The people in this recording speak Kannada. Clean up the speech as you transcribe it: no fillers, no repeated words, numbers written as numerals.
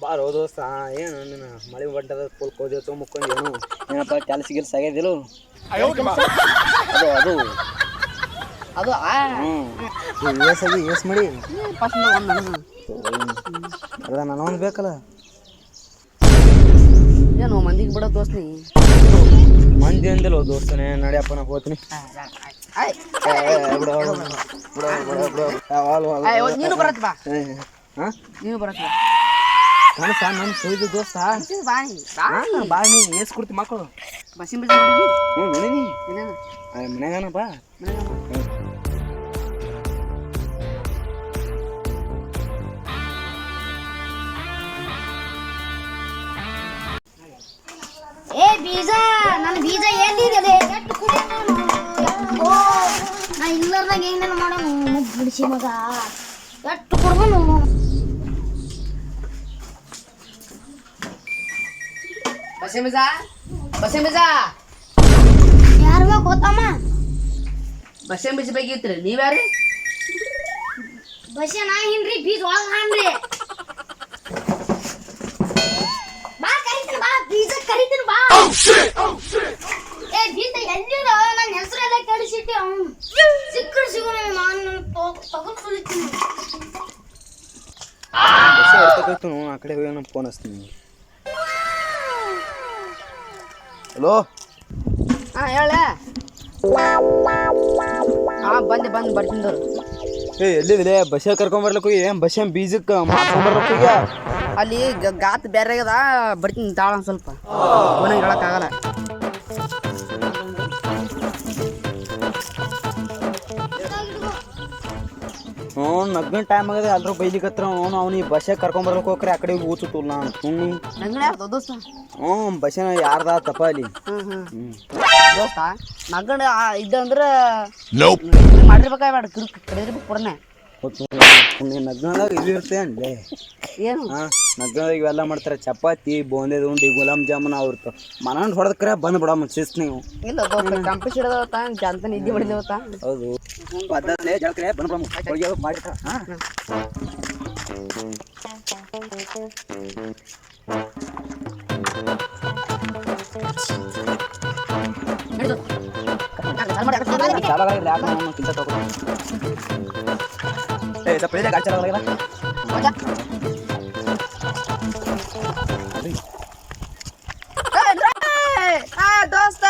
ಬಾರೋ ದೋಸ್ತ ಏನು ನಿನ್ನ ಮಳೆ ಬಂಟದ ಫುಲ್ ಕೋದಿತ್ತು ಮುಕ್ಕೊಂಡೇನು ಏನಪ್ಪ ಕೆಲಸ ಗಿಲ್ಸ ಆಗ್ಯದಿಲ್ಲ ಅದು ಅದು ಅದು ಏಸ್ ಮಾಡಿ ಫಸ್ಟ್ ಅದ ನನಗೊಂದು ಬೇಕಲ್ಲ ಏನು ಮಂದಿಗೆ ಬಿಡೋ ದೋಸ್ತ್ ನೀ ಮಂದಿ ಅಂದಿಲ್ಲ ದೋಸ್ತನೇ ನಡಿಯಪ್ಪ ನಾ ಹೋಗ್ತೀನಿ ನೀನು ಬರತ್ ಬಾ ಹಾಂ ನೀನು ಬರತ್ ಬಾ ಕನಸ ನನ್ನ ಸುಳಿದು ದೋಸ್ತ ಬಾ ನೀ ಏಸ್ ಕೊಡ್ತಿ ಮಕ್ಕಳು ಬಸ್ಸಿನ ಬಿಸಿ ನೋಡಿದ್ವಿ ಹ್ಞೂ ನೋಡಿನಿ ಏನೇನು ಮನ್ಯಾಗನಪ್ಪ ಏ ಬೀಜ ನನ್ನ ಬೀಜ ಎಲ್ಲಿದೆ ಎಷ್ಟು ಕುಡಿ ನಾ ಇಲ್ಲದಾಗ ಏನೇನು ಮಾಡೋನು ಬಿಡಿಸಿ ಮಗ ಎಷ್ಟು ಕುಡ್ದನು ಬಸ್ಸಿನ ಬೀಜ ಯಾರು ಗೊತ್ತಮ್ಮ ಬಸ್ಸಿನ ಬೀಜ ಬೇಕಿತ್ರಿ ನೀವ್ಯಾರು ಬಸ್ಸ ನಾ ಹಿಂಡ್ರಿ ಬೀಜ ಒಳಗೆ ಹಾನ್ರಿ ಬಾ ಕರಿತೀನಿ ಬಾ ಬೀಜ ಕರಿತೀನಿ ಬಾ ಏ ಬೀಜ ಎಲ್ಲಿರ ನನ್ನ ಹೆಸರೆಲ್ಲ ಕೆಡಿಸಿಟ್ಟು ಅವನು ಸಿಕ್ಕಡು ಸಿಗೋಣ ನಾನು ತಗೊಂಡು ಕುಳಿತೀನಿ ಆ ಕಡೆ ಹೋಗಿ ನಾನು ಫೋನ್ ಹಚ್ತೀನಿ ಹಲೋ ಹಾಂ ಹೇಳ ಹಾಂ ಬಂದು ಬರ್ತೀನಿ ಏ ಎಲ್ಲಿದೆ ಬಸ್ಸ ಕರ್ಕೊಂಬರ್ಲಕ್ಕೆ ಹೋಗಿ ಏನು ಬಸ್ಸ ಬೀಜಕ್ಕೆ ಮಾಡ್ಕೊಂಬರ್ಲಕ್ಕೆ ಹೋಗ್ಯಾ ಅಲ್ಲಿ ಗಾತ್ ಬೇರೆ ಆಗ್ಯದ ಬರ್ತೀನಿ ತಾಳ ಒಂದು ಸ್ವಲ್ಪ ಫೋನಾಗ ಹೇಳಕ್ಕಾಗಲ್ಲ ಹ್ಞೂ ನಗ್ನ ಟೈಮ್ ಆಗದೆ ಎಲ್ಲರೂ ಬೈಲಿಕತ್ರ ಅವ್ನಿಗೆ ಬಸ್ಸಾಗ ಕರ್ಕೊಂಬರ್ಲಕ್ಕೆ ಹೋಗ್ರಿ ಆ ಕಡೆ ಊಚುತ್ತಲ್ಲ ನಾನು ಸುಮ್ಮನೆ ನಂಗಡೆ ಆಗ್ತದ ದೋಸ್ತ ಹ್ಞೂ ಬಸ್ಸಿನ ಯಾರ್ದ ತಪ್ಪ ಅಲ್ಲಿ ದೋಸ್ತ ನಗಂಡ ಇದ್ದಂದ್ರೆ ಮಾಡಿರ್ಬೇಕಾಗ ಕಡಿದಿರ್ಬೇಕು ಕೊಡನೆ ನಗ್ನದಾಗ ಇದು ಇರುತ್ತೆ ಅಂದೆ ಏನು ಹಾಂ ನಗ್ನದಾಗ ಇವೆಲ್ಲ ಮಾಡ್ತಾರೆ ಚಪಾತಿ ಬೋಂದೇದು ಉಂಡಿ ಗುಲಾಬ್ ಜಾಮೂನ್ ಅವ್ರತ ಮನಂಡು ಹೊಡೆದಕ್ರೆ ಬಂದ್ಬಿಡಮ್ಮ ಶಿಸ್ತು ನೀವು ಇಲ್ಲ ದೋಸ್ತ ಕಂಪಿಸ್ ಹಿಡ್ದವತ್ತ ಜಂತ ನಿದ್ದೆ ಮಾಡಿದೇವತ್ತ ಹೌದು ಬದ್ದಲ್ಲೇ ಜಳಕ್ರೆ ಬಂದ್ಬಿಡಮ್ಮ ಹೋಗಿ ಮಾಡಿರ್ತಾರೆ ಹಾಂ ದೋಸ್ತ